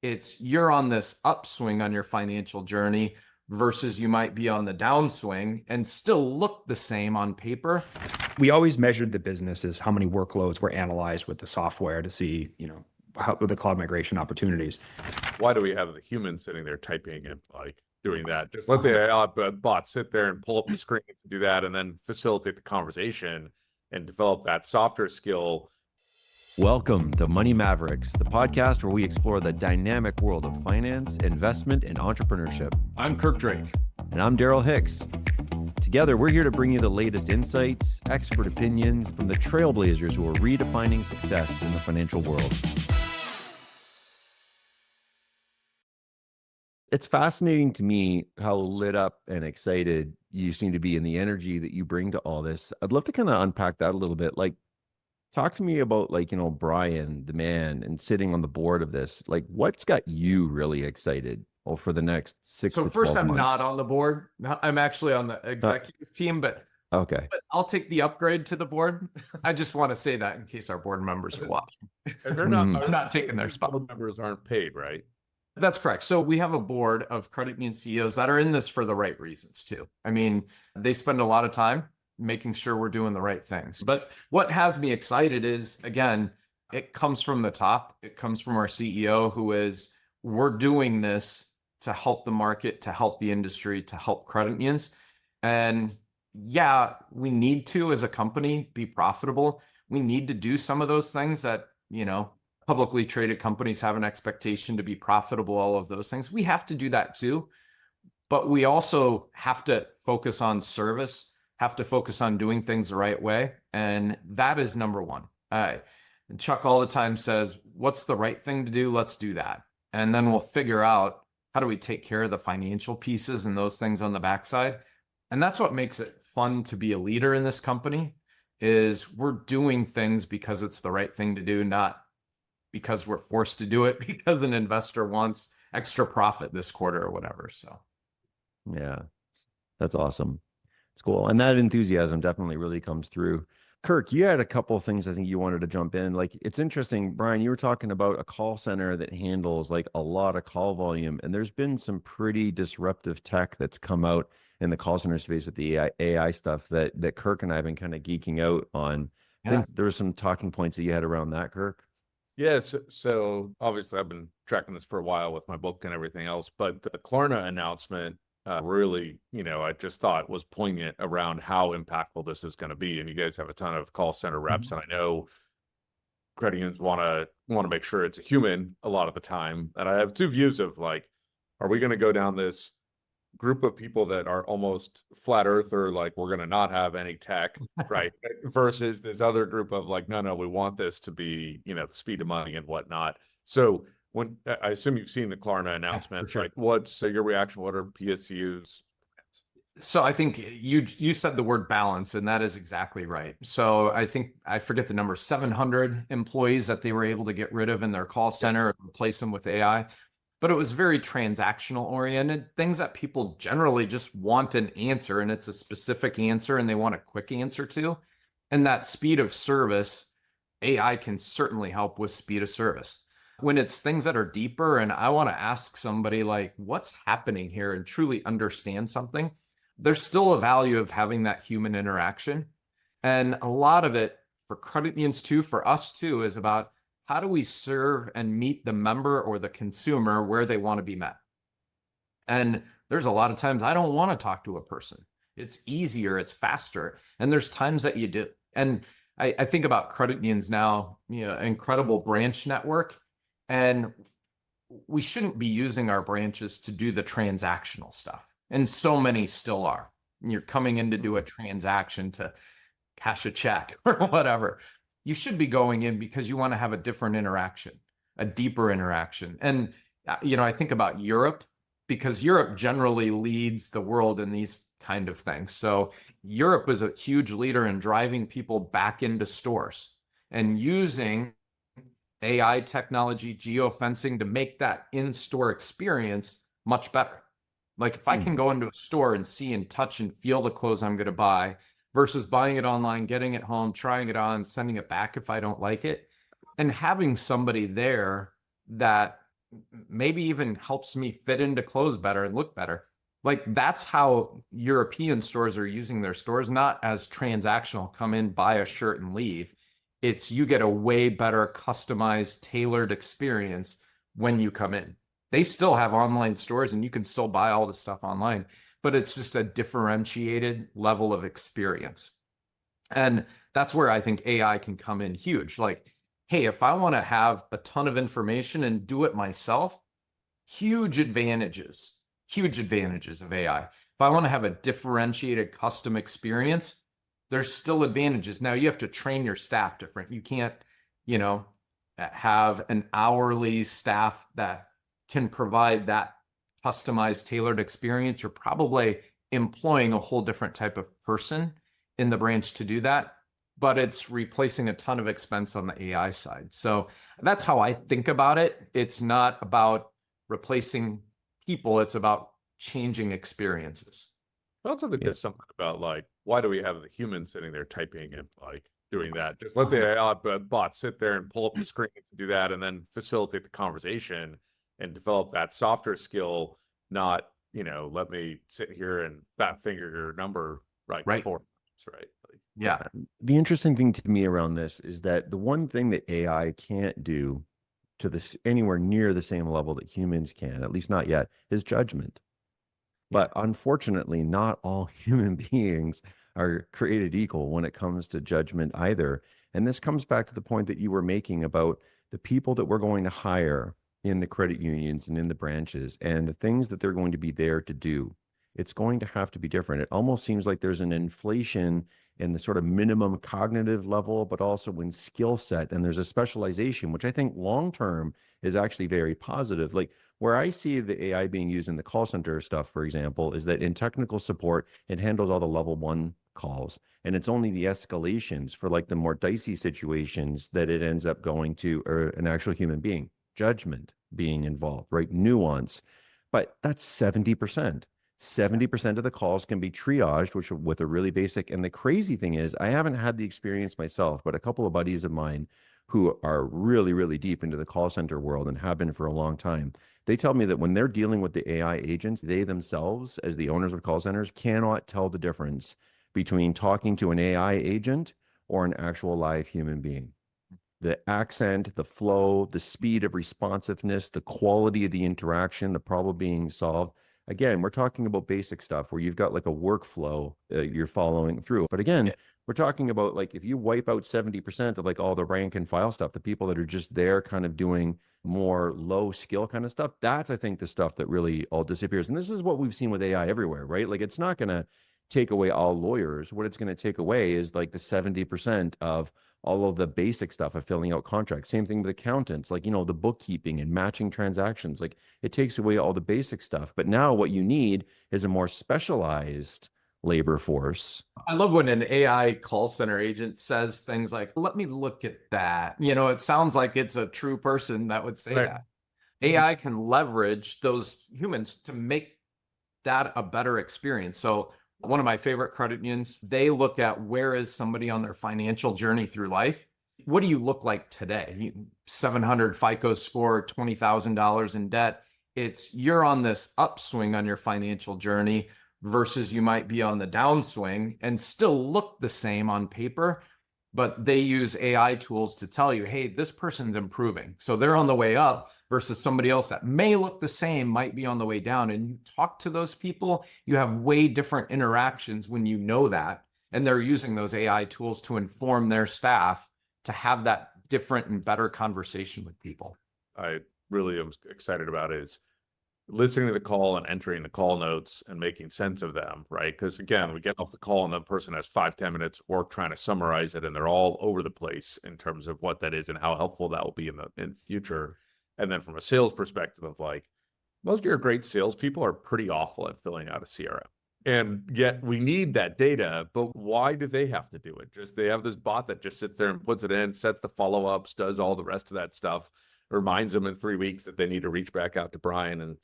It's you're on this upswing on your financial journey versus you might be on the downswing and still look the same on paper. We always measured the business as how many workloads were analyzed with the software to see, how the cloud migration opportunities. Why do we have the human sitting there typing and doing that? Just let the bot sit there and pull up the screen to do that, and then facilitate the conversation and develop that softer skill. Welcome to Money Mavericks, the podcast where we explore the dynamic world of finance, investment, and entrepreneurship. I'm Kirk Drake. And I'm Daryl Hicks. Together, we're here to bring you the latest insights, expert opinions from the trailblazers who are redefining success in the financial world. It's fascinating to me how lit up and excited you seem to be in the energy that you bring to all this. I'd love to kind of unpack that a little bit. Talk to me about Brian, the man, and sitting on the board of this. What's got you really excited for the next 6 to 12 months? So first, I'm not on the board. I'm actually on the executive team, but okay. But I'll take the upgrade to the board. I just want to say that in case our board members are watching. And they're not taking their spot. Board members aren't paid, right? That's correct. So we have a board of credit union CEOs that are in this for the right reasons too. I mean, they spend a lot of time making sure we're doing the right things. But what has me excited is, again, it comes from the top. It comes from our CEO, who is, we're doing this to help the market, to help the industry, to help credit unions. And yeah, we need to, as a company, be profitable. We need to do some of those things that, publicly traded companies have an expectation to be profitable, all of those things. We have to do that too. But we also have to focus on service, have to focus on doing things the right way. And that is number one. And Chuck all the time says, what's the right thing to do? Let's do that. And then we'll figure out how do we take care of the financial pieces and those things on the backside. And that's what makes it fun to be a leader in this company, is we're doing things because it's the right thing to do, not because we're forced to do it because an investor wants extra profit this quarter or whatever. So yeah, that's awesome. It's cool. And that enthusiasm definitely really comes through. Kirk, you had a couple of things I think you wanted to jump in. It's interesting, Brian, you were talking about a call center that handles a lot of call volume. And there's been some pretty disruptive tech that's come out in the call center space with the AI stuff that Kirk and I have been kind of geeking out on. Yeah. I think there were some talking points that you had around that, Kirk. Yes. So obviously I've been tracking this for a while with my book and everything else, but the Klarna announcement really, I just thought was poignant around how impactful this is going to be. And you guys have a ton of call center reps, and I know credit unions want to make sure it's a human a lot of the time. And I have two views of are we going to go down this group of people that are almost flat earther, we're going to not have any tech, right? Versus this other group of no, we want this to be, the speed of money and whatnot. So when I assume you've seen the Klarna announcements, sure. What's your reaction? What are PSU's? So I think you said the word balance, and that is exactly right. So I think, I forget the number, 700 employees that they were able to get rid of in their call center, replace them with AI. But it was very transactional oriented, things that people generally just want an answer, and it's a specific answer and they want a quick answer to. And that speed of service, AI can certainly help with speed of service. When it's things that are deeper and I want to ask somebody what's happening here and truly understand something, there's still a value of having that human interaction. And a lot of it for credit unions too, for us too, is about how do we serve and meet the member or the consumer where they want to be met? And there's a lot of times I don't want to talk to a person. It's easier, it's faster. And there's times that you do. And I think about credit unions now, incredible branch network. And we shouldn't be using our branches to do the transactional stuff. And so many still are. You're coming in to do a transaction, to cash a check or whatever. You should be going in because you want to have a different interaction, a deeper interaction. And, I think about Europe, because Europe generally leads the world in these kind of things. So Europe is a huge leader in driving people back into stores and using AI technology, geofencing, to make that in-store experience much better. If I can go into a store and see and touch and feel the clothes I'm going to buy, versus buying it online, getting it home, trying it on, sending it back if I don't like it, and having somebody there that maybe even helps me fit into clothes better and look better. Like that's how European stores are using their stores, not as transactional, come in, buy a shirt and leave. It's you get a way better customized, tailored experience when you come in. They still have online stores and you can still buy all the stuff online, but it's just a differentiated level of experience. And that's where I think AI can come in huge. Like, hey, if I want to have a ton of information and do it myself, huge advantages of AI. If I want to have a differentiated custom experience, there's still advantages. Now you have to train your staff different. You can't, have an hourly staff that can provide that customized, tailored experience. You're probably employing a whole different type of person in the branch to do that, but it's replacing a ton of expense on the AI side. So that's how I think about it. It's not about replacing people, it's about changing experiences. I also think there's something about like, why do we have the human sitting there typing and like doing that? Just let the AI bot sit there and pull up the screen to do that, and then facilitate the conversation and develop that softer skill. Not, let me sit here and fat finger your number right. Before, right? Like, yeah. The interesting thing to me around this is that the one thing that AI can't do to this anywhere near the same level that humans can, at least not yet, is judgment. But unfortunately, not all human beings are created equal when it comes to judgment either. And this comes back to the point that you were making about the people that we're going to hire in the credit unions and in the branches and the things that they're going to be there to do. It's going to have to be different. It almost seems like there's an inflation in the sort of minimum cognitive level, but also in skill set. And there's a specialization, which I think long term is actually very positive. Like where I see the AI being used in the call center stuff, for example, is that in technical support, it handles all the level 1 calls. And it's only the escalations for like the more dicey situations that it ends up going to or an actual human being, judgment being involved, right? Nuance. But that's 70%. 70% of the calls can be triaged, which with a really basic. And the crazy thing is, I haven't had the experience myself, but a couple of buddies of mine who are really, really deep into the call center world and have been for a long time, they tell me that when they're dealing with the AI agents, they themselves, as the owners of call centers, cannot tell the difference between talking to an AI agent or an actual live human being. The accent, the flow, the speed of responsiveness, the quality of the interaction, the problem being solved. Again, we're talking about basic stuff where you've got like a workflow you're following through. But again, we're talking about like if you wipe out 70% of like all the rank and file stuff, the people that are just there kind of doing more low skill kind of stuff, that's I think the stuff that really all disappears. And this is what we've seen with AI everywhere, right? Like it's not going to take away all lawyers. What it's going to take away is like the 70% of all of the basic stuff of filling out contracts. Same thing with accountants, like, the bookkeeping and matching transactions. Like it takes away all the basic stuff. But now what you need is a more specialized labor force. I love when an AI call center agent says things like, let me look at that. It sounds like it's a true person that would say that. AI can leverage those humans to make that a better experience. So one of my favorite credit unions, they look at where is somebody on their financial journey through life. What do you look like today? 700 FICO score, $20,000 in debt. You're on this upswing on your financial journey versus you might be on the downswing and still look the same on paper, but they use AI tools to tell you, hey, this person's improving. So they're on the way up versus somebody else that may look the same, might be on the way down. And you talk to those people, you have way different interactions when you know that. And they're using those AI tools to inform their staff to have that different and better conversation with people. I really am excited about is listening to the call and entering the call notes and making sense of them, right? Because again, we get off the call and the person has 5-10 minutes work trying to summarize it, and they're all over the place in terms of what that is and how helpful that will be in the future. And then from a sales perspective of like, most of your great salespeople are pretty awful at filling out a CRM. And yet we need that data, but why do they have to do it? Just they have this bot that just sits there and puts it in, sets the follow-ups, does all the rest of that stuff, reminds them in 3 weeks that they need to reach back out to Brian and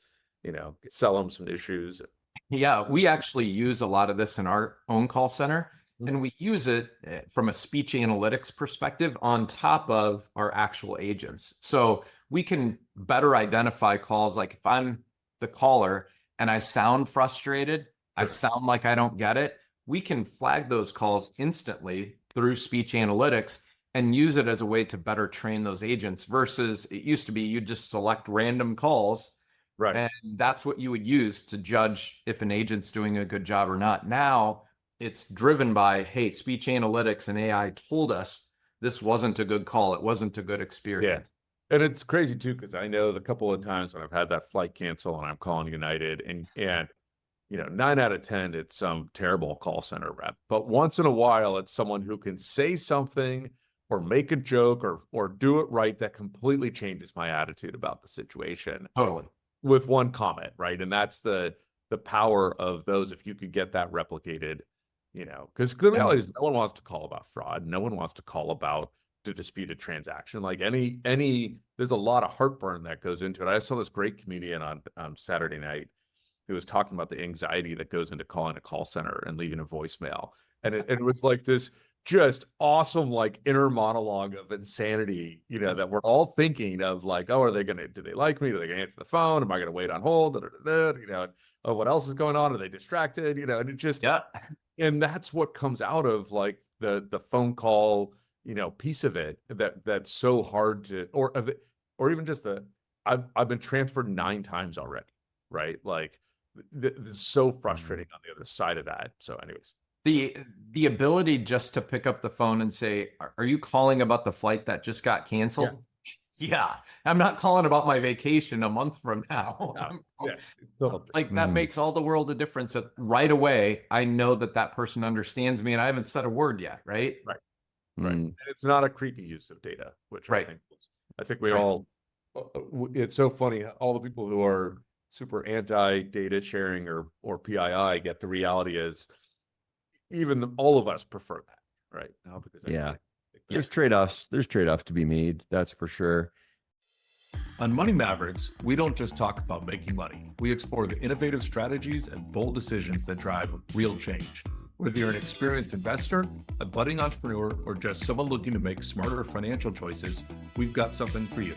sell them some issues. Yeah, we actually use a lot of this in our own call center, and we use it from a speech analytics perspective on top of our actual agents. So we can better identify calls. Like if I'm the caller and I sound frustrated, I Sure. sound like I don't get it, we can flag those calls instantly through speech analytics and use it as a way to better train those agents versus it used to be you just select random calls Right. and that's what you would use to judge if an agent's doing a good job or not. Now it's driven by, hey, speech analytics and AI told us this wasn't a good call. It wasn't a good experience. And it's crazy too, because I know the couple of times when I've had that flight cancel and I'm calling United and you know, 9 out of 10, it's some terrible call center rep. But once in a while, it's someone who can say something or make a joke or do it right that completely changes my attitude about the situation Totally. with one comment, right? And that's the power of those. If you could get that replicated, you know, because the reality is no one wants to call about fraud. No one wants to call about a disputed transaction. Like there's a lot of heartburn that goes into it. I saw this great comedian on Saturday night who was talking about the anxiety that goes into calling a call center and leaving a voicemail. And it was like this just awesome, like inner monologue of insanity, you know, that we're all thinking of like, oh, do they like me? Are they gonna answer the phone? Am I gonna wait on hold? Da, da, da, da, you know, oh, what else is going on? Are they distracted? You know, and it just, Yeah. and that's what comes out of like the phone call, you know, piece of it that's so hard to, or even just I've been transferred 9 times already, right? Like, it's so frustrating on the other side of that. So anyways, The ability just to pick up the phone and say, are you calling about the flight that just got canceled? Yeah. I'm not calling about my vacation a month from now. Like that makes all the world a difference. That right away, I know that person understands me and I haven't said a word yet, right? Right. And it's not a creepy use of data, which Right. I think we all, it's so funny. All the people who are super anti data sharing or PII, get the reality is all of us prefer that, right? Now, because there's trade-offs. There's trade-offs to be made. That's for sure. On Money Mavericks, we don't just talk about making money. We explore the innovative strategies and bold decisions that drive real change. Whether you're an experienced investor, a budding entrepreneur, or just someone looking to make smarter financial choices, we've got something for you.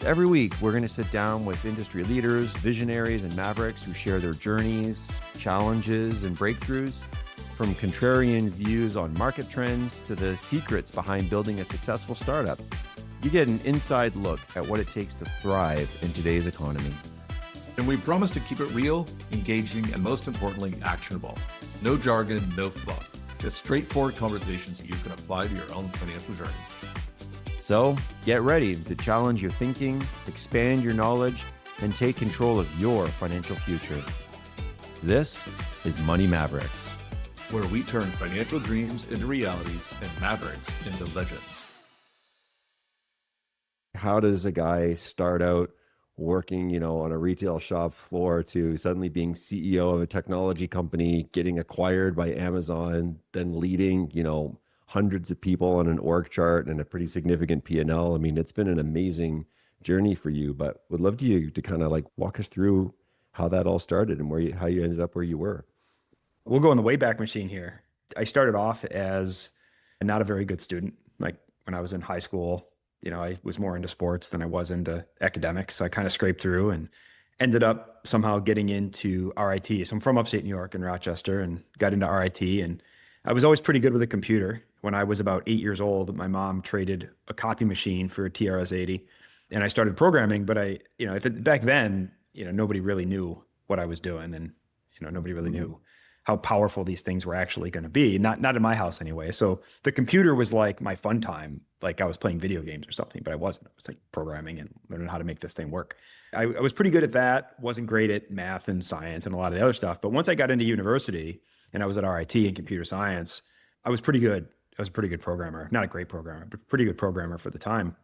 Every week, we're going to sit down with industry leaders, visionaries, and mavericks who share their journeys, challenges, and breakthroughs, from contrarian views on market trends to the secrets behind building a successful startup. You get an inside look at what it takes to thrive in today's economy. And we promise to keep it real, engaging, and most importantly, actionable. No jargon, no fluff. Just straightforward conversations that you can apply to your own financial journey. So get ready to challenge your thinking, expand your knowledge, and take control of your financial future. This is Money Mavericks, where we turn financial dreams into realities and mavericks into legends. How does a guy start out working, you know, on a retail shop floor to suddenly being CEO of a technology company, getting acquired by Amazon, then leading, you know, hundreds of people on an org chart and a pretty significant P&L? I mean, it's been an amazing journey for you, but would love you to kind of like walk us through how that all started and how you ended up where you were. We'll go in the Wayback Machine here. I started off as not a very good student. Like when I was in high school, you know, I was more into sports than I was into academics. So I kind of scraped through and ended up somehow getting into RIT. So I'm from upstate New York in Rochester and got into RIT. And I was always pretty good with a computer. When I was about 8 years old, my mom traded a copy machine for a TRS-80 and I started programming. But back then, you know, nobody really knew what I was doing. And, you know, nobody really knew how powerful these things were actually going to be. Not in my house anyway. So the computer was like my fun time. Like I was playing video games or something, but I wasn't. I was like programming and learning how to make this thing work. I was pretty good at that. Wasn't great at math and science and a lot of the other stuff. But once I got into university and I was at RIT in computer science, I was pretty good. I was a pretty good programmer. Not a great programmer, but pretty good programmer for the time.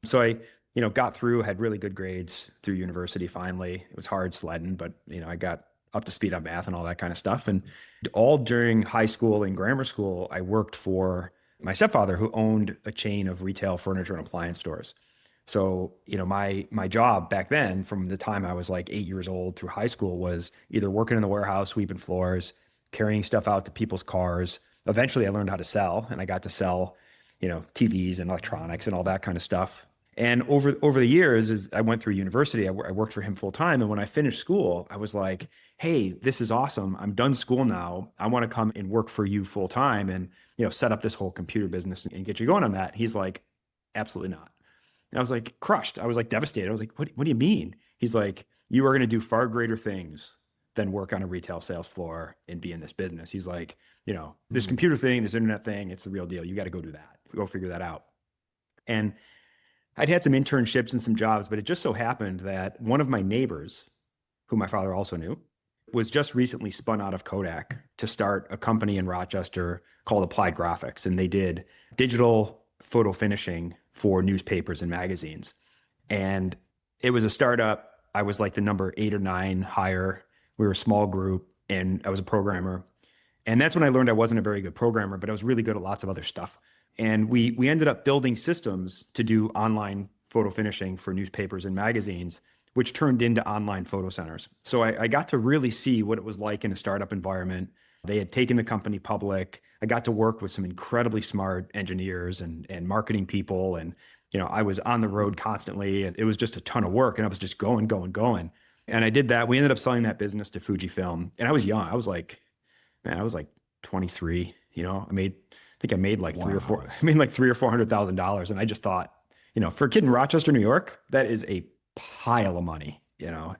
So I, you know, got through, had really good grades through university finally. It was hard sledding, but, you know, I got up to speed on math and all that kind of stuff. And all during high school and grammar school, I worked for my stepfather, who owned a chain of retail furniture and appliance stores. So, you know, my job back then, from the time I was like 8 years old through high school, was either working in the warehouse, sweeping floors, carrying stuff out to people's cars. Eventually I learned how to sell, and I got to sell, you know, TVs and electronics and all that kind of stuff. And over the years, as I went through university, I worked for him full time. And when I finished school, I was like, hey, this is awesome. I'm done school now. I want to come and work for you full time and, set up this whole computer business and get you going on that. He's like, absolutely not. And I was like crushed. I was like devastated. I was like, what do you mean? He's like, you are going to do far greater things than work on a retail sales floor and be in this business. He's like, this computer thing, this internet thing, it's the real deal. You got to go do that. Go figure that out. And I'd had some internships and some jobs, but it just so happened that one of my neighbors, who my father also knew, was just recently spun out of Kodak to start a company in Rochester called Applied Graphics. And they did digital photo finishing for newspapers and magazines. And it was a startup. I was like the number 8 or 9 hire. We were a small group and I was a programmer. And that's when I learned I wasn't a very good programmer, but I was really good at lots of other stuff. And we ended up building systems to do online photo finishing for newspapers and magazines, which turned into online photo centers. So I got to really see what it was like in a startup environment. They had taken the company public. I got to work with some incredibly smart engineers and marketing people. And, I was on the road constantly. And it was just a ton of work. And I was just going. And I did that. We ended up selling that business to Fujifilm. And I was young. I was like 23, I think I made like $300,000 or $400,000. And I just thought, for a kid in Rochester, New York, that is a pile of money,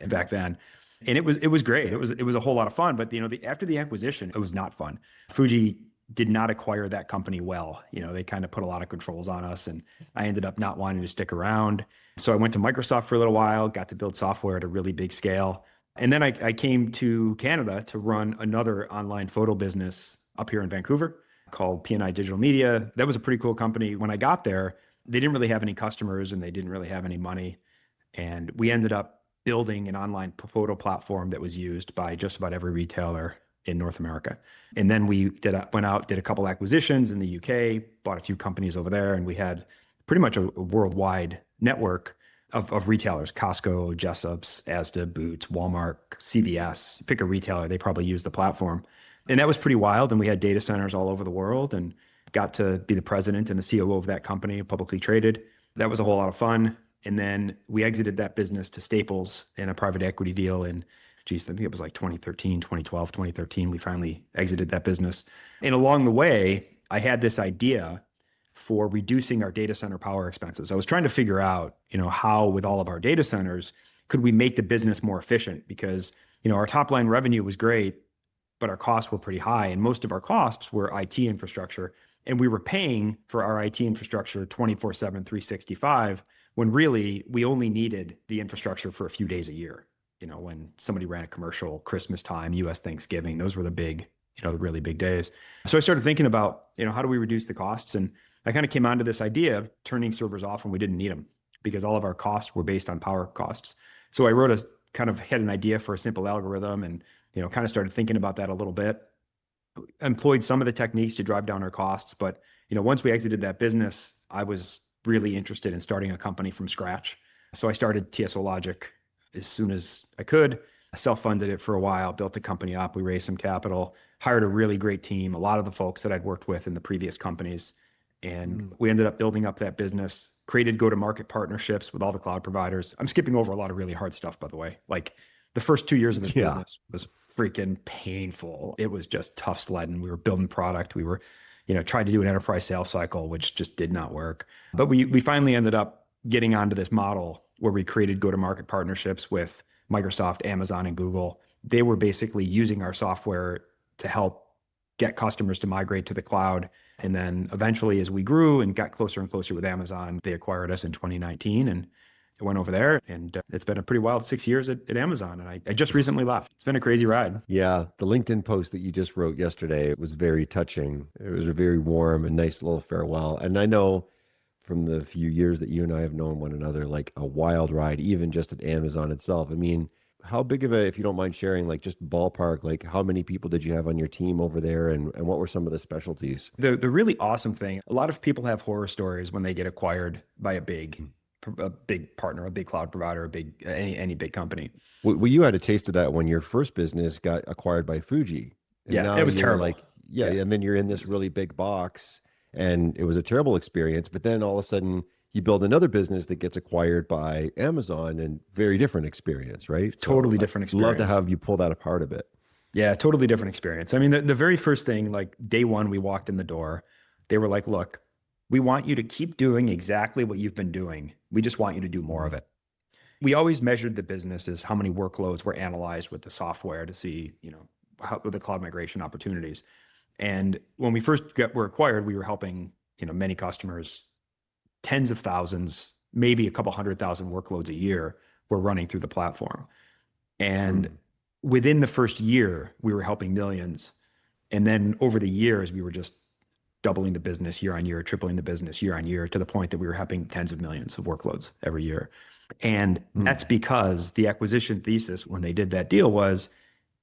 back then. And it was great. It was a whole lot of fun, but after the acquisition, it was not fun. Fuji did not acquire that company well. They kind of put a lot of controls on us and I ended up not wanting to stick around. So I went to Microsoft for a little while, got to build software at a really big scale. And then I came to Canada to run another online photo business up here in Vancouver called P&I Digital Media. That was a pretty cool company. When I got there, they didn't really have any customers and they didn't really have any money. And we ended up building an online photo platform that was used by just about every retailer in North America. And then we went out, did a couple acquisitions in the UK, bought a few companies over there, and we had pretty much a worldwide network of retailers: Costco, Jessup's, Asda, Boots, Walmart, CVS. Pick a retailer, they probably use the platform. And that was pretty wild. And we had data centers all over the world and got to be the president and the COO of that company, publicly traded. That was a whole lot of fun. And then we exited that business to Staples in a private equity deal in, I think it was like 2013, 2012, 2013. We finally exited that business. And along the way, I had this idea for reducing our data center power expenses. I was trying to figure out, how with all of our data centers, could we make the business more efficient? Because, our top line revenue was great, but our costs were pretty high. And most of our costs were IT infrastructure. And we were paying for our IT infrastructure 24/7, 365, when really we only needed the infrastructure for a few days a year. When somebody ran a commercial, Christmas time, US Thanksgiving, those were the big, the really big days. So I started thinking about, how do we reduce the costs? And I kind of came onto this idea of turning servers off when we didn't need them because all of our costs were based on power costs. So I had an idea for a simple algorithm and, kind of started thinking about that a little bit. Employed some of the techniques to drive down our costs. But, once we exited that business, I was really interested in starting a company from scratch. So I started TSO Logic as soon as I could. I self-funded it for a while, built the company up. We raised some capital, hired a really great team, a lot of the folks that I'd worked with in the previous companies. And we ended up building up that business, created go-to-market partnerships with all the cloud providers. I'm skipping over a lot of really hard stuff, by the way. Like the first 2 years of this business was freaking painful. It was just tough sledding. We were building product. We were, tried to do an enterprise sales cycle, which just did not work. But we finally ended up getting onto this model where we created go-to-market partnerships with Microsoft, Amazon, and Google. They were basically using our software to help get customers to migrate to the cloud. And then eventually, as we grew and got closer and closer with Amazon, they acquired us in 2019 and I went over there. And it's been a pretty wild 6 years at Amazon. And I just recently left. It's been a crazy ride. Yeah. The LinkedIn post that you just wrote yesterday was very touching. It was a very warm and nice little farewell. And I know from the few years that you and I have known one another, like a wild ride, even just at Amazon itself. I mean, how big of a, if you don't mind sharing, like just ballpark, like how many people did you have on your team over there and what were some of the specialties? The really awesome thing, a lot of people have horror stories when they get acquired by a big partner, a big cloud provider, any big company. Well, you had a taste of that when your first business got acquired by Fuji. And yeah, it was terrible. And then you're in this really big box and it was a terrible experience. But then all of a sudden you build another business that gets acquired by Amazon, and very different experience, right? So Totally different I'd love to experience. have you pull that apart a bit. Yeah, totally different experience. I mean, the very first thing, like day one, we walked in the door, they were like, look, we want you to keep doing exactly what you've been doing. We just want you to do more of it. We always measured the business as how many workloads were analyzed with the software to see, how the cloud migration opportunities. And when we first were acquired, we were helping, many customers, tens of thousands, maybe a couple 100,000 workloads a year were running through the platform. And within the first year, we were helping millions. And then over the years, we were just doubling the business year on year, tripling the business year on year, to the point that we were helping tens of millions of workloads every year. And that's because the acquisition thesis when they did that deal was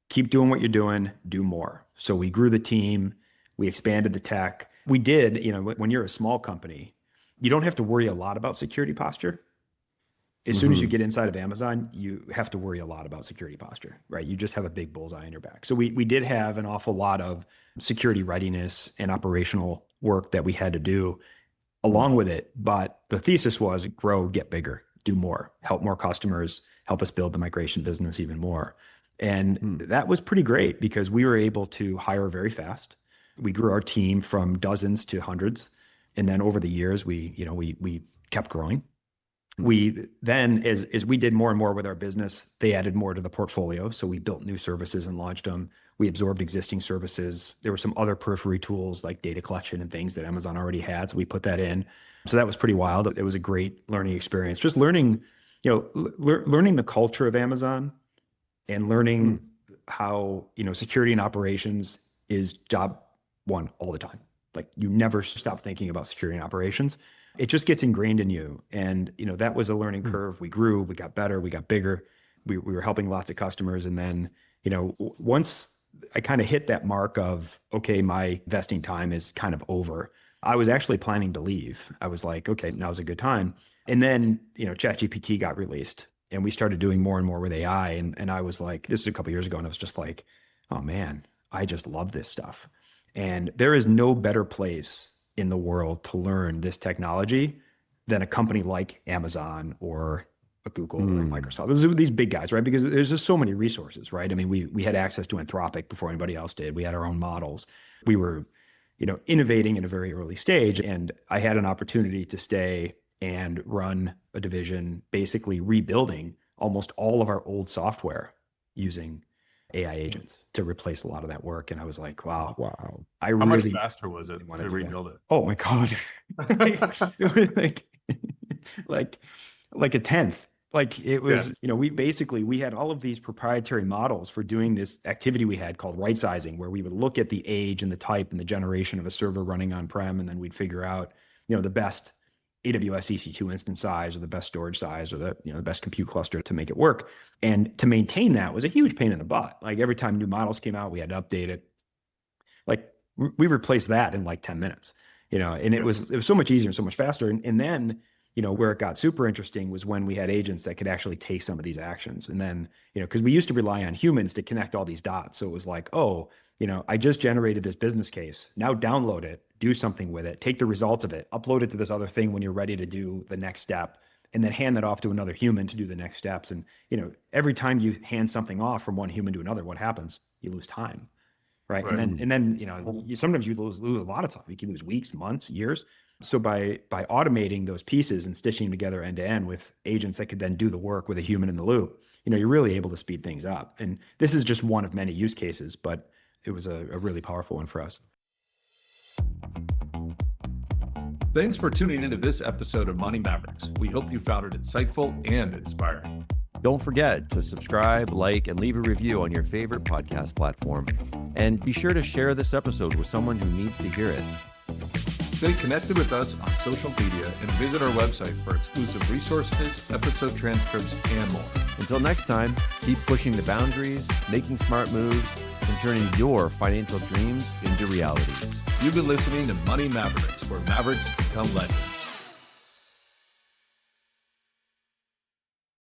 keep doing what you're doing, do more. So we grew the team, we expanded the tech. We did, when you're a small company, you don't have to worry a lot about security posture. As soon as you get inside of Amazon, you have to worry a lot about security posture, right? You just have a big bullseye on your back. So we did have an awful lot of security readiness and operational work that we had to do along with it. But the thesis was grow, get bigger, do more, help more customers, help us build the migration business even more. And that was pretty great because we were able to hire very fast. We grew our team from dozens to hundreds. And then over the years, we kept growing. We then, as we did more and more with our business, they added more to the portfolio. So we built new services and launched them. We absorbed existing services. There were some other periphery tools like data collection and things that Amazon already had. So we put that in. So that was pretty wild. It was a great learning experience. Just learning, learning the culture of Amazon and learning how, security and operations is job one all the time. Like you never stop thinking about security and operations. It just gets ingrained in you. And, that was a learning curve. We grew, we got better, we got bigger. We were helping lots of customers. And then, once I kind of hit that mark of, okay, my vesting time is kind of over, I was actually planning to leave. I was like, okay, now's a good time. And then, ChatGPT got released and we started doing more and more with AI. And I was like, this is a couple of years ago. And I was just like, oh man, I just love this stuff. And there is no better place in the world to learn this technology than a company like Amazon or a Google or Microsoft. These big guys, right? Because there's just so many resources, right? I mean, we had access to Anthropic before anybody else did. We had our own models. We were, innovating in a very early stage. And I had an opportunity to stay and run a division, basically rebuilding almost all of our old software using AI agents to replace a lot of that work. And I was like, wow. I How really much faster was it wanted to to rebuild it? Oh my God. like a tenth. Like it was, we had all of these proprietary models for doing this activity we had called right sizing, where we would look at the age and the type and the generation of a server running on-prem. And then we'd figure out, the best AWS EC2 instance size or the best storage size or the best compute cluster to make it work. And to maintain that was a huge pain in the butt. Like every time new models came out, we had to update it. Like we replaced that in like 10 minutes, and it was so much easier and so much faster. And then, where it got super interesting was when we had agents that could actually take some of these actions. And then, because we used to rely on humans to connect all these dots. So it was like, oh, I just generated this business case. Now download it, do something with it, take the results of it, upload it to this other thing when you're ready to do the next step, and then hand that off to another human to do the next steps. And, every time you hand something off from one human to another, what happens? You lose time. Right. And then, sometimes you lose a lot of time. You can lose weeks, months, years. So by automating those pieces and stitching together end to end with agents that could then do the work with a human in the loop, you're really able to speed things up. And this is just one of many use cases, but it was a really powerful one for us. Thanks for tuning into this episode of Money Mavericks. We hope you found it insightful and inspiring. Don't forget to subscribe, like, and leave a review on your favorite podcast platform. And be sure to share this episode with someone who needs to hear it. Stay connected with us on social media and visit our website for exclusive resources, episode transcripts, and more. Until next time, keep pushing the boundaries, making smart moves, and turning your financial dreams into realities. You've been listening to Money Mavericks, where Mavericks become legends.